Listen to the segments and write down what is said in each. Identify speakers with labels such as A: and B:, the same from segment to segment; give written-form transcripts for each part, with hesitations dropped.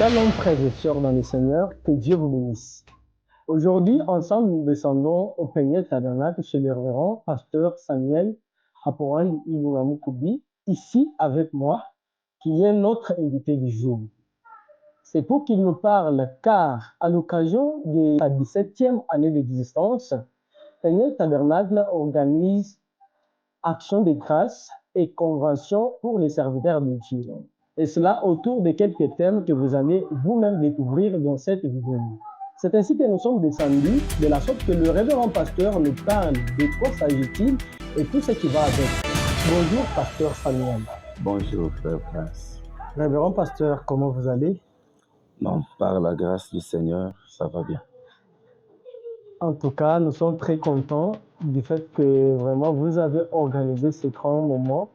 A: Shalom frères et sœurs dans le Seigneur, que Dieu vous bénisse. Aujourd'hui, ensemble, nous descendons au Peniel Tabernacle chez le révérend pasteur Samuel Aporan Inuamukoubi, ici avec moi, qui est notre invité du jour. C'est pour qu'il nous parle, car à l'occasion de sa 17e année d'existence, Peniel Tabernacle organise action de grâce et convention pour les serviteurs de Dieu. Et cela autour de quelques thèmes que vous allez vous-même découvrir dans cette vidéo. C'est ainsi que nous sommes descendus de la sorte que le révérend pasteur nous parle de quoi s'agit-il et tout ce qui va avec. Bonjour, pasteur Samuel.
B: Bonjour, frère Prince.
A: Révérend pasteur, comment vous allez?
B: Non, par la grâce du Seigneur, ça va bien.
A: En tout cas, nous sommes très contents du fait que vraiment vous avez organisé ce grand moment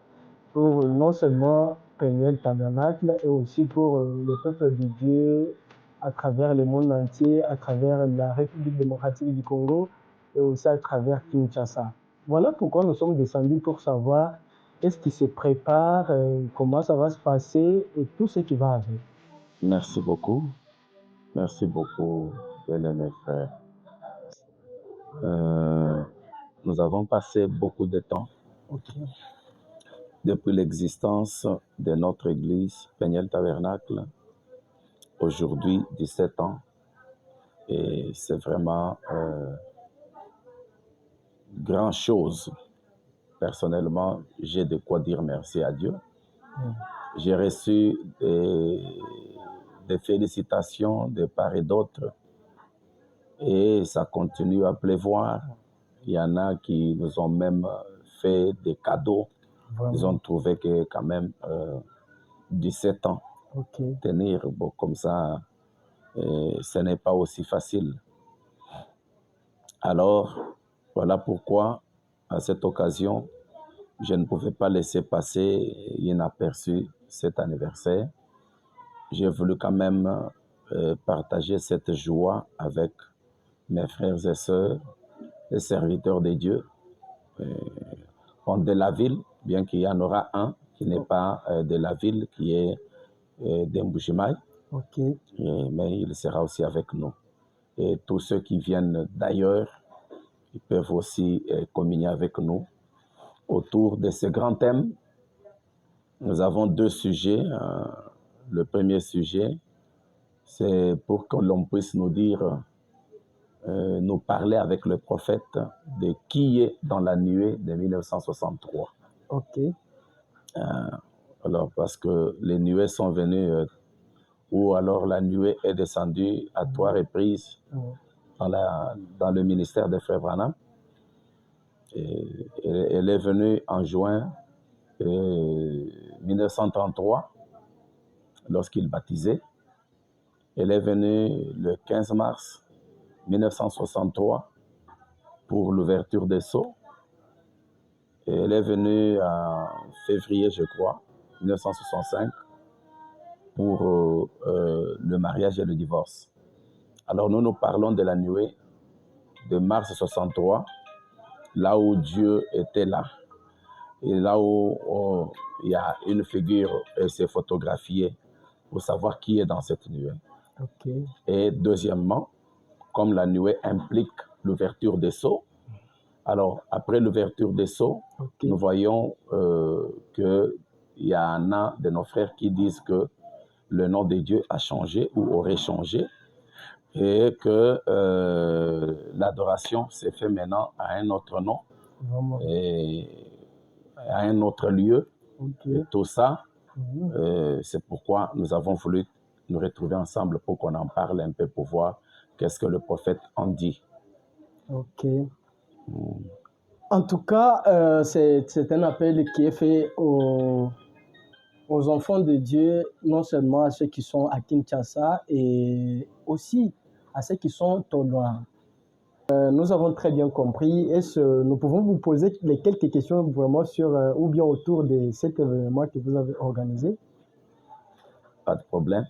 A: pour non seulement Peniel Tabernacle et aussi pour le peuple de Dieu à travers le monde entier, à travers la République démocratique du Congo et aussi à travers Kinshasa. Voilà pourquoi nous sommes descendus pour savoir qu'est-ce qui se prépare, comment ça va se passer et tout ce qui va avec.
B: Merci beaucoup. Merci beaucoup, bien-aimés frères. Nous avons passé beaucoup de temps depuis l'existence de notre église Peniel Tabernacle. Aujourd'hui, 17 ans. Et c'est vraiment grand chose. Personnellement, j'ai de quoi dire merci à Dieu. J'ai reçu des félicitations de part et d'autre. Et ça continue à pleuvoir. Il y en a qui nous ont même fait des cadeaux. Vraiment. Ils ont trouvé que quand même 17 ans, tenir comme ça, ce n'est pas aussi facile. Alors, voilà pourquoi, à cette occasion, je ne pouvais pas laisser passer inaperçu cet anniversaire. J'ai voulu quand même partager cette joie avec mes frères et sœurs, les serviteurs de Dieu, de la ville, bien qu'il y en aura un qui n'est pas de la ville, qui est d'Mbujimai, mais il sera aussi avec nous. Et tous ceux qui viennent d'ailleurs, ils peuvent aussi communier avec nous autour de ce grand thème. Nous avons deux sujets. Le premier sujet, c'est pour que l'on puisse nous dire, nous parler avec le prophète de qui est dans la nuée de 1963. Alors, parce que les nuées sont venues, ou alors la nuée est descendue à 3 reprises dans le ministère de Frère Branham. Et elle est venue en juin 1933, lorsqu'il baptisait. Elle est venue le 15 mars 1963 pour l'ouverture des sceaux. Et elle est venue en février, je crois, 1965, pour le mariage et le divorce. Alors nous parlons de la nuée de mars 63, là où Dieu était là. Et là où il y a une figure, et c'est photographié pour savoir qui est dans cette nuée. Et deuxièmement, comme la nuée implique l'ouverture des sceaux, alors après l'ouverture des sceaux, nous voyons qu'il y en a de nos frères qui disent que le nom de Dieu a changé ou aurait changé et que l'adoration s'est fait maintenant à un autre nom et à un autre lieu. Et tout ça, c'est pourquoi nous avons voulu nous retrouver ensemble pour qu'on en parle un peu, pour voir qu'est-ce que le prophète en dit.
A: En tout cas, c'est un appel qui est fait aux enfants de Dieu, non seulement à ceux qui sont à Kinshasa, et aussi à ceux qui sont au loin. Nous avons très bien compris et nous pouvons vous poser les quelques questions vraiment sur ou bien autour de cet événement que vous avez organisé.
B: Pas de problème.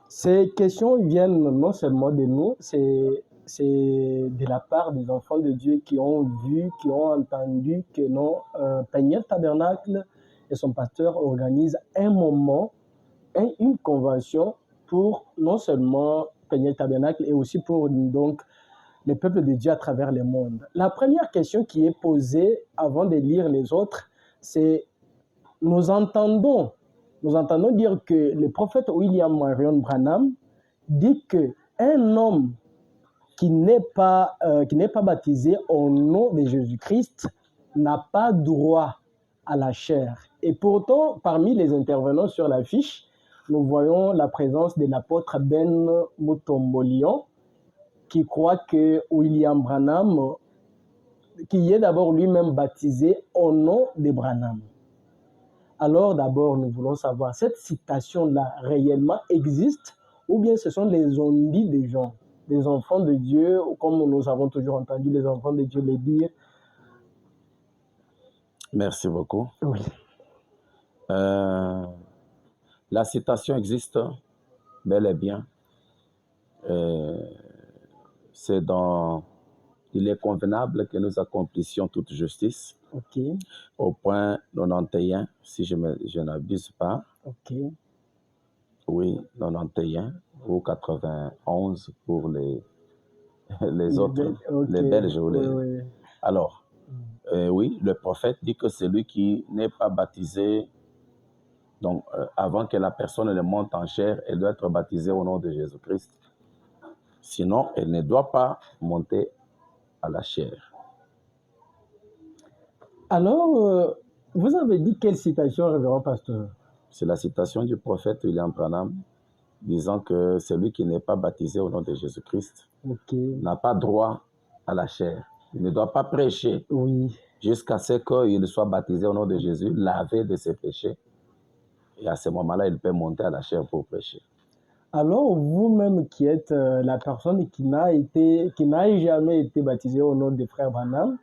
A: Ces questions viennent non seulement de nous, c'est de la part des enfants de Dieu qui ont vu, qui ont entendu que Peniel Tabernacle et son pasteur organisent un moment, une convention pour non seulement Peniel Tabernacle et aussi pour donc le peuple de Dieu à travers le monde. La première question qui est posée avant de lire les autres, c'est nous entendons dire que le prophète William Marion Branham dit qu'un homme qui n'est pas baptisé au nom de Jésus-Christ n'a pas droit à la chair. Et pourtant, parmi les intervenants sur l'affiche, nous voyons la présence de l'apôtre Ben Mutombolion, qui croit que William Branham, qui est d'abord lui-même baptisé au nom de Branham. Alors d'abord, nous voulons savoir, cette citation-là réellement existe ou bien ce sont les on-dit des gens, des enfants de Dieu, comme nous avons toujours entendu les enfants de Dieu le dire?
B: Merci beaucoup.
A: Oui.
B: La citation existe bel et bien. Il est convenable que nous accomplissions toute justice.
A: Ok.
B: Au point 91, si je n'abuse pas.
A: Ok.
B: Oui, 91 ou 91 pour les autres,
A: okay.
B: les Belges.
A: Oui.
B: Alors, oui, le prophète dit que celui qui n'est pas baptisé, donc avant que la personne ne monte en chair, elle doit être baptisée au nom de Jésus-Christ. Sinon, elle ne doit pas monter à la chair.
A: Alors, vous avez dit quelle citation, révérend pasteur?
B: C'est la citation du prophète William Branham, disant que celui qui n'est pas baptisé au nom de Jésus-Christ n'a pas droit à la chair. Il ne doit pas prêcher jusqu'à ce qu'il soit baptisé au nom de Jésus, lavé de ses péchés. Et à ce moment-là, il peut monter à la chair pour prêcher. Alors,
A: vous-même qui êtes la personne qui n'a jamais été baptisée au nom de frère Branham,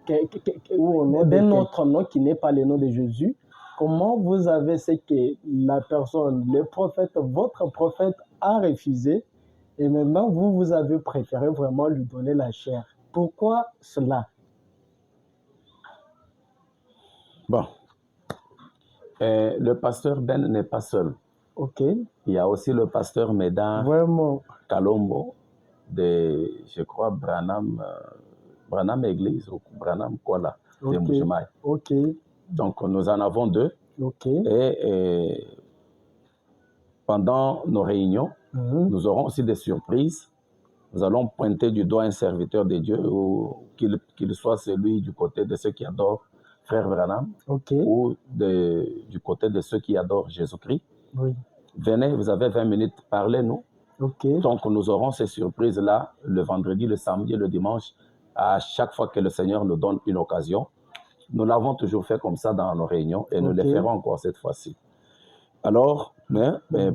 A: ou au nom d'un autre nom qui n'est pas le nom de Jésus, comment vous avez ce que la personne, le prophète, votre prophète a refusé, et maintenant vous avez préféré vraiment lui donner la chair? Pourquoi cela?
B: Bon, le pasteur Ben n'est pas seul.
A: Ok.
B: Il y a aussi le pasteur Médard Kalombo de, je crois, Branham Église ou Branham Kola de Moujimaï.
A: Ok.
B: Donc, nous en avons deux.
A: Ok.
B: Et pendant nos réunions, nous aurons aussi des surprises. Nous allons pointer du doigt un serviteur de Dieu, ou qu'il soit celui du côté de ceux qui adorent Frère Branham, ou du côté de ceux qui adorent Jésus-Christ.
A: Oui.
B: Venez, vous avez 20 minutes, parlez-nous. Donc, nous aurons ces surprises-là le vendredi, le samedi et le dimanche, à chaque fois que le Seigneur nous donne une occasion. Nous l'avons toujours fait comme ça dans nos réunions et nous le ferons encore cette fois-ci. Alors, mais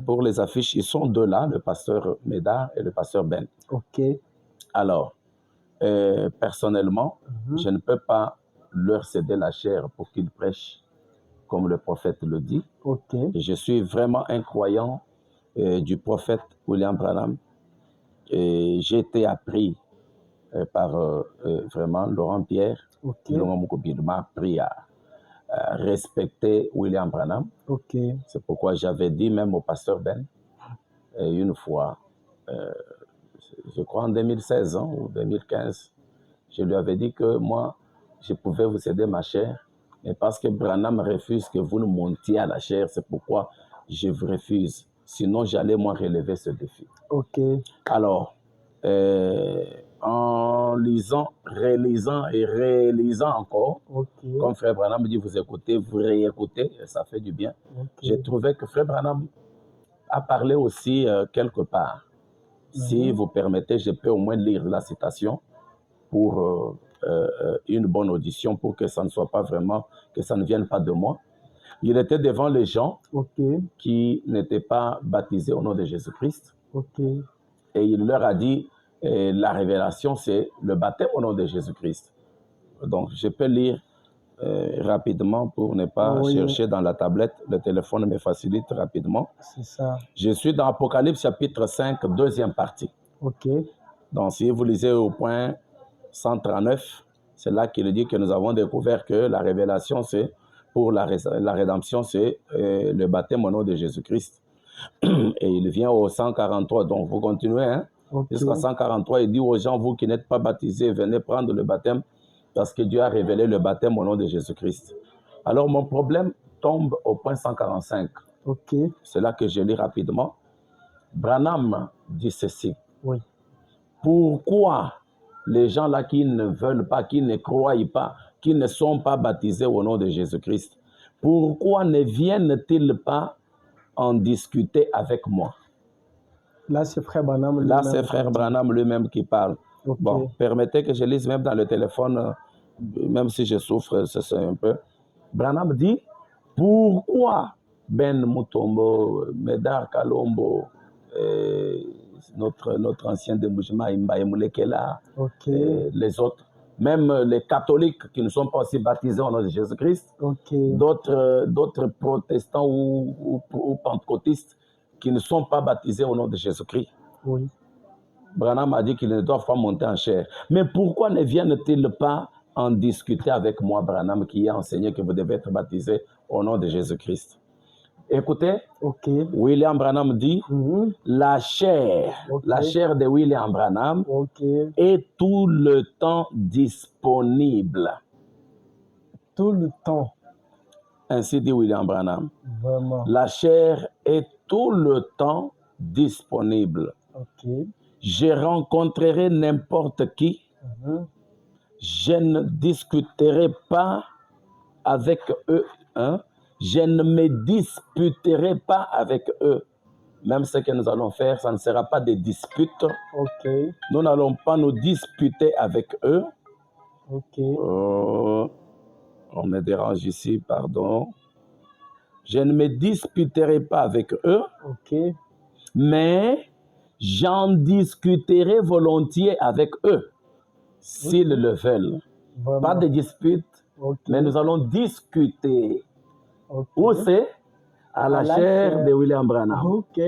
B: pour les affiches, ils sont deux là, le pasteur Médard et le pasteur Ben. Alors, personnellement, je ne peux pas leur céder la chair pour qu'ils prêchent comme le prophète le dit. Et je suis vraiment un croyant du prophète William Branham. Et j'ai été appris par vraiment Laurent Pierre, qui m'a appris à respecter William Branham. C'est pourquoi j'avais dit même au pasteur Ben, une fois, je crois en 2016 ou 2015, je lui avais dit que moi, je pouvais vous céder ma chair, mais parce que Branham refuse que vous nous montiez à la chair, c'est pourquoi je vous refuse. Sinon, j'allais moi relever ce défi. Alors, en lisant, relisant et rélisant encore, comme Frère Branham me dit, vous écoutez, vous réécoutez, et ça fait du bien. J'ai trouvé que Frère Branham a parlé aussi quelque part. Si vous permettez, je peux au moins lire la citation pour une bonne audition, pour que ça ne soit pas vraiment, que ça ne vienne pas de moi. Il était devant les gens qui n'étaient pas baptisés au nom de Jésus-Christ. Et il leur a dit, la révélation, c'est le baptême au nom de Jésus-Christ. Donc, je peux lire rapidement pour ne pas chercher dans la tablette. Le téléphone me facilite rapidement.
A: C'est ça.
B: Je suis dans Apocalypse chapitre 5, deuxième partie. Donc, si vous lisez au point 139, c'est là qu'il dit que nous avons découvert que la révélation, c'est pour la rédemption, c'est le baptême au nom de Jésus-Christ. Et il vient au 143, donc vous continuez, hein?
A: Ok.
B: Jusqu'à 143, il dit aux gens, vous qui n'êtes pas baptisés, venez prendre le baptême, parce que Dieu a révélé le baptême au nom de Jésus-Christ. Alors mon problème tombe au point 145.
A: Ok.
B: C'est là que je lis rapidement. Branham dit ceci.
A: Oui.
B: Pourquoi les gens là qui ne veulent pas, qui ne croient pas, qui ne sont pas baptisés au nom de Jésus-Christ, pourquoi ne viennent-ils pas en discuter avec moi?
A: Là, c'est Frère Branham
B: Là,
A: lui-même.
B: c'est Frère Branham lui-même qui parle.
A: Ok.
B: Bon, permettez que je lise même dans le téléphone, même si je souffre, c'est un peu. Branham dit, pourquoi Ben Mutombo, Medar Kalombo, notre ancien de Mujima, Imbaye Mulekela,
A: Ok.
B: les autres, même les catholiques qui ne sont pas aussi baptisés au nom de Jésus-Christ,
A: Ok.
B: d'autres protestants ou pentecôtistes qui ne sont pas baptisés au nom de Jésus-Christ.
A: Oui.
B: Branham a dit qu'ils ne doivent pas monter en chair. Mais pourquoi ne viennent-ils pas en discuter avec moi, Branham, qui a enseigné que vous devez être baptisé au nom de Jésus-Christ? Écoutez,
A: Ok.
B: William Branham dit,
A: Mhm.
B: la chair de William Branham
A: Ok.
B: est tout le temps disponible.
A: Tout le temps.
B: Ainsi dit William Branham.
A: Vraiment.
B: La chair est tout le temps disponible.
A: Ok.
B: Je rencontrerai n'importe qui.
A: Mhm.
B: Je ne discuterai pas avec eux. Hein? Je ne me disputerai pas avec eux. Même ce que nous allons faire, ça ne sera pas des disputes.
A: Ok.
B: Nous n'allons pas nous disputer avec eux.
A: Ok.
B: On me dérange ici, pardon. Je ne me disputerai pas avec eux,
A: Ok.
B: mais j'en discuterai volontiers avec eux, s'ils le veulent.
A: Vraiment.
B: Pas de dispute,
A: Ok.
B: mais nous allons discuter.
A: Ok.
B: Où c'est? À la chair de William Branham.
A: Ok.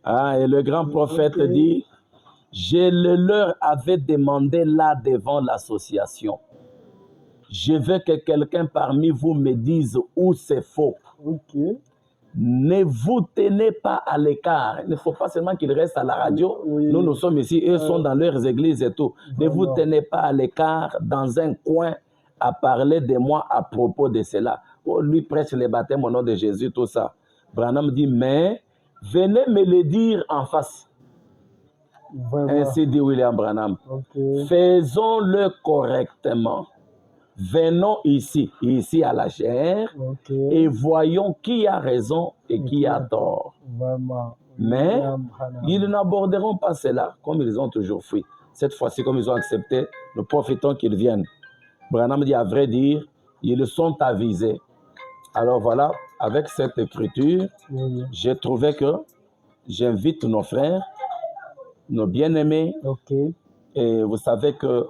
B: Ah, et le grand prophète
A: Ok.
B: dit, je le leur avais demandé là devant l'association. Je veux que quelqu'un parmi vous me dise où c'est faux.
A: Ok.
B: Ne vous tenez pas à l'écart. Il ne faut pas seulement qu'ils restent à la radio.
A: Oui.
B: Nous sommes ici, eux sont dans leurs églises et tout. Ne vous
A: Vraiment.
B: tenez pas à l'écart dans un coin à parler de moi à propos de cela. Oh, lui prêche les baptêmes au nom de Jésus, tout ça. Branham dit, mais venez me le dire en face.
A: Vraiment.
B: Ainsi dit William Branham.
A: Ok.
B: Faisons-le correctement. Venons ici à la chair,
A: Ok.
B: et voyons qui a raison et qui a tort.
A: Vraiment.
B: Mais
A: William Branham.
B: ils n'aborderont pas cela comme ils ont toujours fait. Cette fois-ci, comme ils ont accepté, nous profitons qu'ils viennent. Branham dit, à vrai dire, ils sont avisés. Alors voilà, avec cette écriture,
A: Oui.
B: j'ai trouvé que j'invite nos frères, nos bien-aimés,
A: Ok.
B: et vous savez que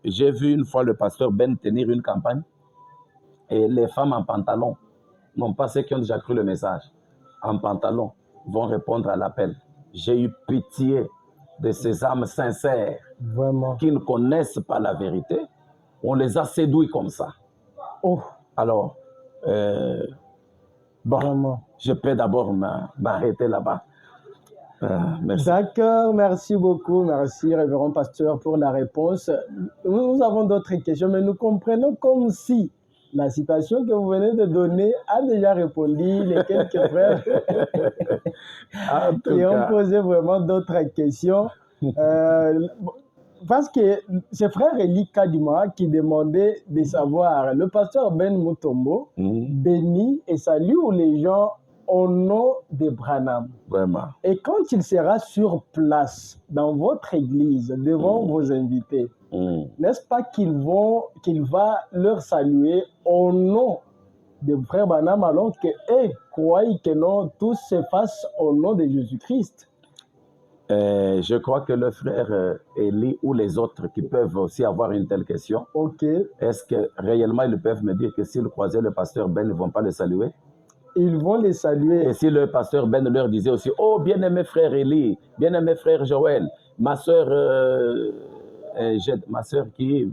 B: j'ai vu une fois le pasteur Ben tenir une campagne, et les femmes en pantalon, non pas ceux qui ont déjà cru le message, en pantalon, vont répondre à l'appel. J'ai eu pitié de ces âmes sincères
A: Vraiment.
B: qui ne connaissent pas la vérité. On les a séduits comme ça.
A: Oh.
B: Alors, bon,
A: Vraiment.
B: je peux d'abord m'arrêter là-bas. Merci.
A: D'accord, merci beaucoup, merci Révérend Pasteur pour la réponse. Nous avons d'autres questions, mais nous comprenons comme si la citation que vous venez de donner a déjà répondu les quelques frères qui ont posé vraiment d'autres questions. Parce que c'est frère Eli Kadima qui demandait de savoir, le pasteur Ben Mutombo bénit et salue les gens au nom de Branham.
B: Vraiment.
A: Et quand il sera sur place, dans votre église, devant vos invités, n'est-ce pas qu'il va leur saluer au nom de frère Branham, alors que eux croient que non, tout se fasse au nom de Jésus-Christ?
B: Je crois que le frère Eli ou les autres qui peuvent aussi avoir une telle question, est-ce que réellement ils peuvent me dire que s'ils croisaient le pasteur Ben, ils ne vont pas le saluer? Ils vont les saluer. Et si le pasteur Ben leur disait aussi, oh, bien-aimé frère Eli, bien-aimé frère Joël, ma soeur qui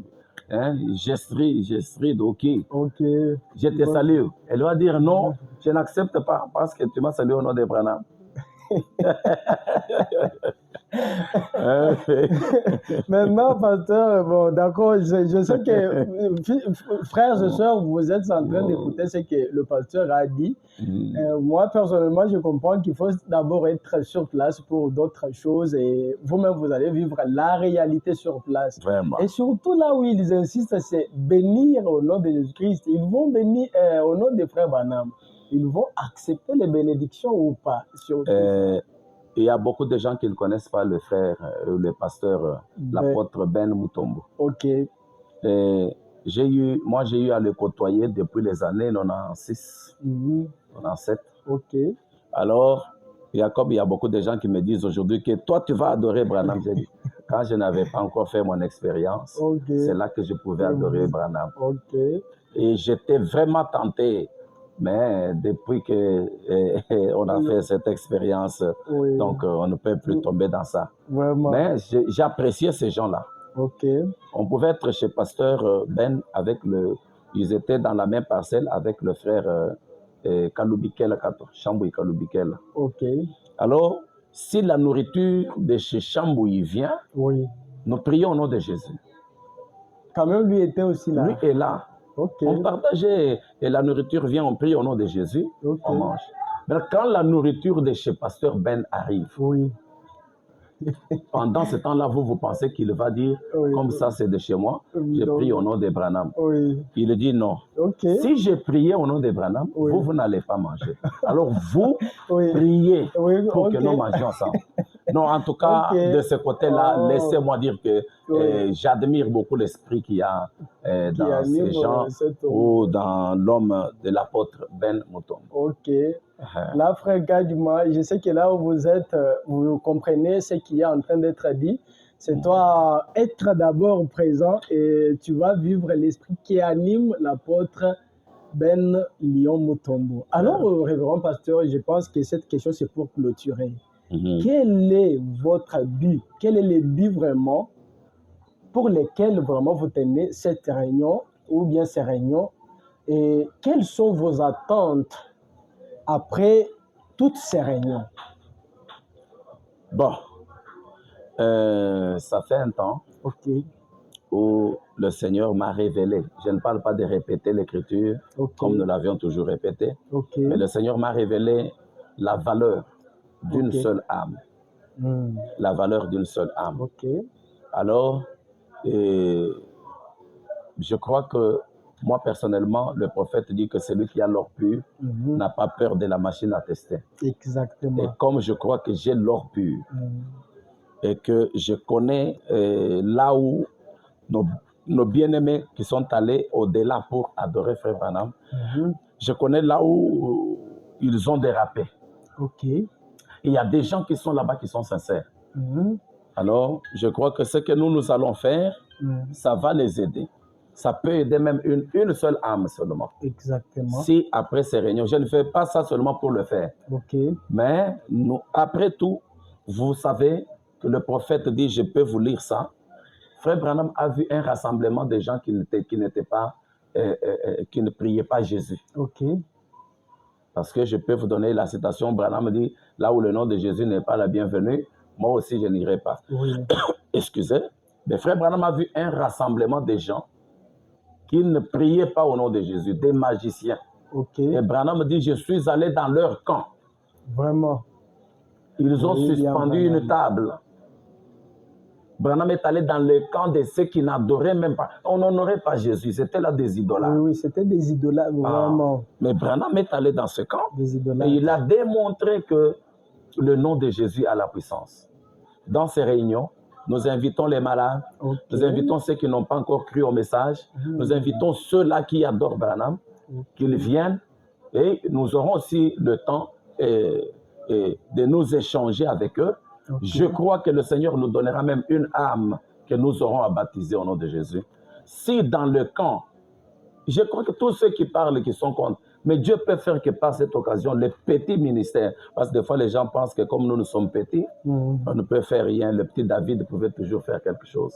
B: hein, Gestrid, ok.
A: Ok.
B: Je te salue. Elle va dire non, je n'accepte pas parce que tu m'as salué au nom de Branham.
A: Maintenant, pasteur, bon, d'accord, je sais que, frères et sœurs, vous êtes en train d'écouter ce que le pasteur a dit. Moi, personnellement, je comprends qu'il faut d'abord être sur place pour d'autres choses et vous-même, vous allez vivre la réalité sur place.
B: Vraiment.
A: Et surtout là où ils insistent, c'est bénir au nom de Jésus-Christ. Ils vont bénir au nom des frères Branham. Ils vont accepter les bénédictions ou pas?
B: Il y a beaucoup de gens qui ne connaissent pas le frère, le pasteur, l'apôtre Ben Mutombo.
A: Ok.
B: J'ai eu à le côtoyer depuis les années 96, 97.
A: Ok.
B: Alors, il y a beaucoup de gens qui me disent aujourd'hui que toi, tu vas adorer Branham. J'ai dit, quand je n'avais pas encore fait mon expérience, c'est là que je pouvais adorer Branham.
A: Ok.
B: Et j'étais vraiment tenté. Mais depuis qu'on a fait cette expérience, donc on ne peut plus tomber dans ça.
A: Vraiment.
B: Mais j'appréciais ces gens-là.
A: Ok.
B: On pouvait être chez Pasteur Ben ils étaient dans la même parcelle avec le frère Kaloubikel, Chamboui Kaloubikel.
A: Ok.
B: Alors, si la nourriture de chez Chamboui vient, nous prions au nom de Jésus.
A: Quand même, lui était aussi là.
B: Lui est là.
A: Okay.
B: On partageait et la nourriture vient, on prie au nom de Jésus, on mange. Mais quand la nourriture de chez Pasteur Ben arrive, pendant ce temps-là, vous pensez qu'il va dire, comme ça c'est de chez moi, je prie au nom de Branham. Il dit non. Si j'ai prié au nom de Branham, vous n'allez pas manger. Alors vous priez pour que nous mangions ensemble. Non, en tout cas, de ce côté-là, laissez-moi dire que j'admire beaucoup l'esprit qu'il y a dans ces gens ou dans l'homme de l'apôtre Ben Mutombo.
A: Ok. Là, frère Gadjuma, je sais que là où vous êtes, vous comprenez ce qui est en train d'être dit. C'est toi être d'abord présent et tu vas vivre l'esprit qui anime l'apôtre Ben Lyon Mutombo. Alors, révérend pasteur, je pense que cette question, c'est pour clôturer. Quel est votre but? Quel est le but vraiment pour lesquels vraiment vous tenez cette réunion ou bien ces réunions? Et quelles sont vos attentes après toutes ces réunions?
B: Bon, ça fait un temps où le Seigneur m'a révélé. Je ne parle pas de répéter l'Écriture comme nous l'avions toujours répété, mais le Seigneur m'a révélé la valeur d'une seule âme. La valeur d'une seule âme. Alors, je crois que moi, personnellement, le prophète dit que celui qui a l'or pur n'a pas peur de la machine à tester.
A: Exactement.
B: Et comme je crois que j'ai l'or pur et que je connais là où nos bien-aimés qui sont allés au-delà pour adorer Frère Branham, je connais là où ils ont dérapé. Il y a des gens qui sont là-bas qui sont sincères. Alors, je crois que ce que nous allons faire, ça va les aider. Ça peut aider même une seule âme seulement.
A: Exactement.
B: Si après ces réunions, je ne fais pas ça seulement pour le faire. Mais après tout, vous savez que le prophète dit, je peux vous lire ça. Frère Branham a vu un rassemblement de gens qui ne priaient pas Jésus. Parce que je peux vous donner la citation, Branham dit, là où le nom de Jésus n'est pas la bienvenue, moi aussi je n'irai pas. Excusez, mais Frère Branham a vu un rassemblement de gens qui ne priaient pas au nom de Jésus, des magiciens. Et Branham dit, je suis allé dans leur camp.
A: Vraiment.
B: Ils ont suspendu une table. Branham est allé dans le camp de ceux qui n'adoraient même pas. On n'honorait pas Jésus, c'était là des idolâtres.
A: Oui, c'était des idolâtres, vraiment.
B: Mais Branham est allé dans ce camp et il a démontré que le nom de Jésus a la puissance. Dans ces réunions, nous invitons les malades, nous invitons ceux qui n'ont pas encore cru au message, nous invitons ceux-là qui adorent Branham, qu'ils viennent et nous aurons aussi le temps de nous échanger avec eux. Je crois que le Seigneur nous donnera même une âme que nous aurons à baptiser au nom de Jésus. Si dans le camp, je crois que tous ceux qui parlent, qui sont contre, mais Dieu peut faire que par cette occasion, les petits ministères, parce que des fois les gens pensent que comme nous sommes petits, on ne peut faire rien. Le petit David pouvait toujours faire quelque chose.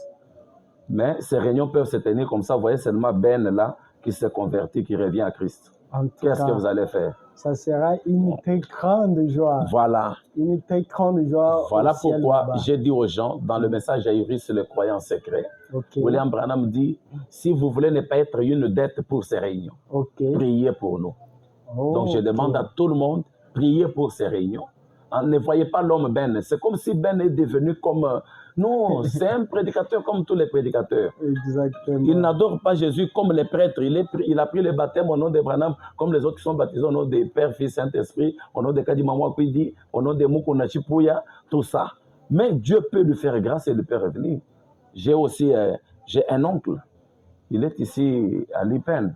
B: Mais ces réunions peuvent se tenir comme ça. Vous voyez seulement Ben là qui se convertit, qui revient à Christ.
A: En tout
B: Qu'est-ce que
A: cas,
B: vous allez faire?
A: ça sera une très grande joie.
B: Voilà.
A: Une très grande joie.
B: Voilà
A: au ciel
B: pourquoi
A: là-bas.
B: j'ai dit aux gens, dans le message à Iris, le croyant secret,
A: Ok.
B: William Branham dit, si vous voulez ne pas être une dette pour ces réunions,
A: Ok.
B: priez pour nous. Donc je
A: Ok.
B: demande à tout le monde, priez pour ces réunions. Ne voyez pas l'homme Ben. C'est comme si Ben est devenu comme... Non, c'est un prédicateur comme tous les prédicateurs.
A: Exactement.
B: Il n'adore pas Jésus comme les prêtres. Il a pris le baptême au nom de Branham, comme les autres qui sont baptisés au nom de Père, Fils, Saint-Esprit, au nom de Kadimamwa Kwidi, au nom de Mukuna Chipuya, tout ça. Mais Dieu peut lui faire grâce et lui faire revenir. J'ai aussi j'ai un oncle. Il est ici à Lipen.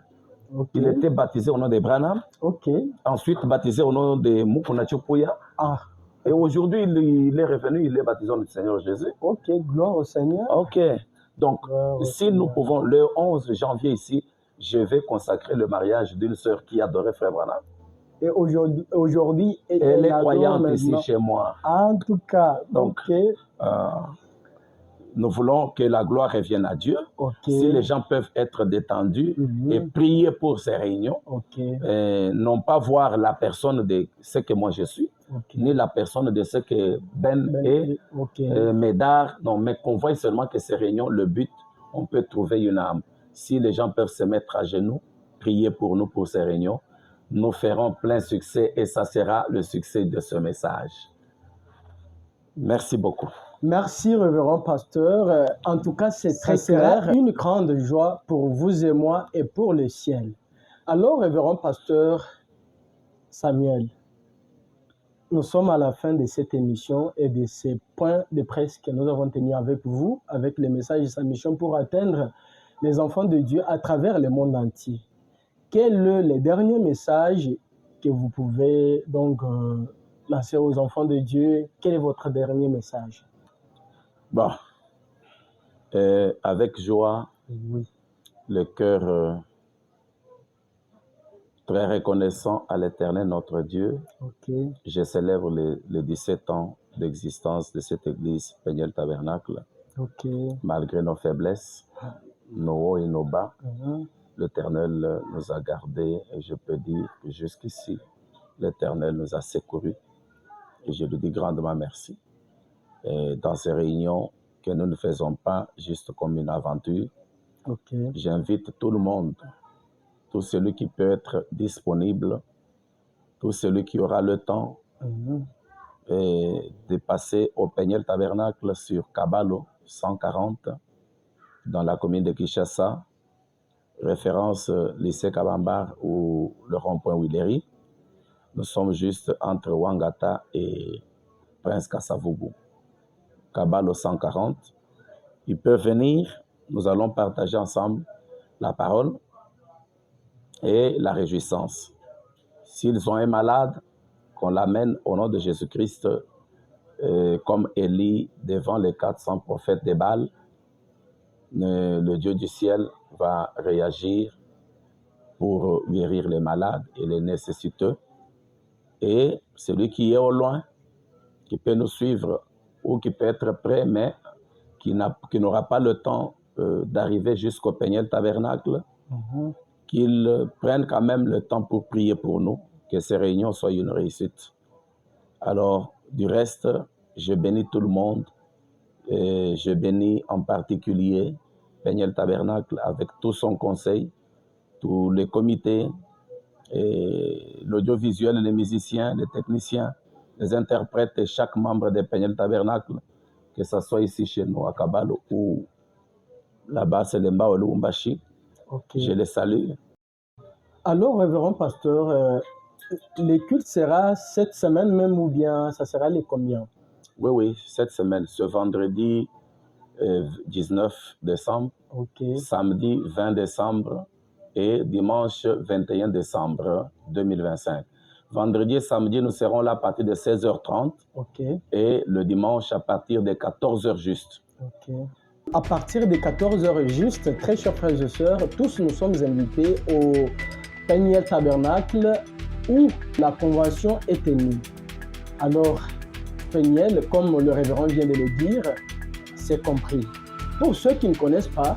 A: Ok.
B: Il était baptisé au nom de Branham.
A: Ok.
B: Ensuite baptisé au nom de Mukuna Chipuya.
A: Ah.
B: Et aujourd'hui, il est revenu, il est baptisé au nom du Seigneur Jésus.
A: Ok, gloire au Seigneur.
B: Ok. Donc, si nous pouvons, le 11 janvier ici, je vais consacrer le mariage d'une sœur qui adorait Frère Branham.
A: Et aujourd'hui
B: elle est croyante ici chez moi.
A: En tout cas,
B: donc, nous voulons que la gloire revienne à Dieu.
A: Okay.
B: Si les gens peuvent être détendus et prier pour ces réunions, non pas voir la personne de ce que moi je suis, ni la personne de ce que Ben est, Médard, non, mais qu'on voit seulement que ces réunions, le but, on peut trouver une âme. Si les gens peuvent se mettre à genoux, prier pour nous pour ces réunions, nous ferons plein succès et ça sera le succès de ce message. Merci beaucoup.
A: Merci, révérend pasteur. En tout cas, c'est très clair. Une grande joie pour vous et moi et pour le ciel. Alors, révérend pasteur Samuel, nous sommes à la fin de cette émission et de ces points de presse que nous avons tenus avec vous, avec les messages de sa mission pour atteindre les enfants de Dieu à travers le monde entier. Quel est le dernier message que vous pouvez donc lancer aux enfants de Dieu? Quel est votre dernier message?
B: Bon, avec joie, le cœur très reconnaissant à l'Éternel, notre Dieu, je célèbre les 17 ans d'existence de cette église Peniel Tabernacle. Malgré nos faiblesses, nos hauts et nos bas, l'Éternel nous a gardés et je peux dire que jusqu'ici, l'Éternel nous a secourus et je lui dis grandement merci. Et dans ces réunions que nous ne faisons pas juste comme une aventure, j'invite tout le monde, tout celui qui peut être disponible, tout celui qui aura le temps de passer au Peniel Tabernacle sur Kabalo 140 dans la commune de Kinshasa, référence lycée Kabambar ou le rond-point Willery. Nous sommes juste entre Wangata et Prince Kasavubu. Kabalo 140. Ils peuvent venir, nous allons partager ensemble la parole et la réjouissance. S'ils ont un malade, qu'on l'amène au nom de Jésus-Christ, comme Élie devant les 400 prophètes de Baal, le Dieu du ciel va réagir pour guérir les malades et les nécessiteux. Et celui qui est au loin, qui peut nous suivre ou qui peut être prêt, mais qui n'aura pas le temps d'arriver jusqu'au Peniel Tabernacle, qu'il prenne quand même le temps pour prier pour nous, que ces réunions soient une réussite. Alors, du reste, je bénis tout le monde, et je bénis en particulier Peniel Tabernacle avec tout son conseil, tous les comités, l'audiovisuel, les musiciens, les techniciens, les interprètes et chaque membre de Peniel Tabernacle, que ce soit ici chez nous à Kabalo ou là-bas, c'est Lemba ou Lumbashi. Je les salue.
A: Alors, révérend pasteur, le culte sera cette semaine même ou bien ça sera les combien?
B: Oui, cette semaine, ce vendredi 19 décembre, samedi 20 décembre et dimanche 21 décembre 2025. Vendredi et samedi, nous serons là à partir de 16h30 et le dimanche à partir de 14h juste. À partir de 14h juste, très chers frères et sœurs, tous nous sommes invités au Peniel Tabernacle où la convention est tenue. Alors, Peniel, comme le révérend vient de le dire, c'est compris.
A: Pour ceux qui ne connaissent pas,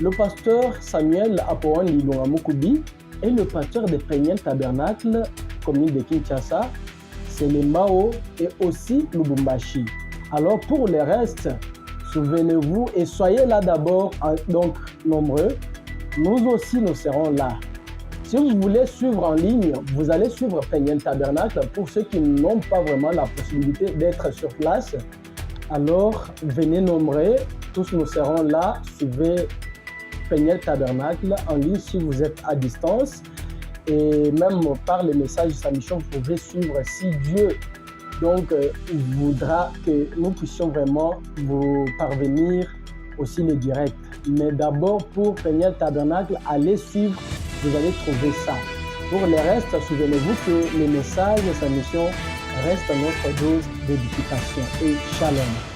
A: le pasteur Samuel Apoan Lilonga Mukubi est le pasteur de Peniel Tabernacle, commune de Kinshasa, c'est les Mao et aussi Lubumbashi. Alors pour le reste, souvenez-vous et soyez là d'abord, donc nombreux. Nous aussi, nous serons là. Si vous voulez suivre en ligne, vous allez suivre Peniel Tabernacle. Pour ceux qui n'ont pas vraiment la possibilité d'être sur place, alors venez nombreux. Tous nous serons là. Suivez Peniel Tabernacle en ligne si vous êtes à distance. Et même par les messages de sa mission, vous pouvez suivre si Dieu voudra que nous puissions vraiment vous parvenir aussi les directs. Mais d'abord, pour Peniel Tabernacle, allez suivre, vous allez trouver ça. Pour le reste, souvenez-vous que les messages de sa mission restent notre dose d'édification. Et shalom.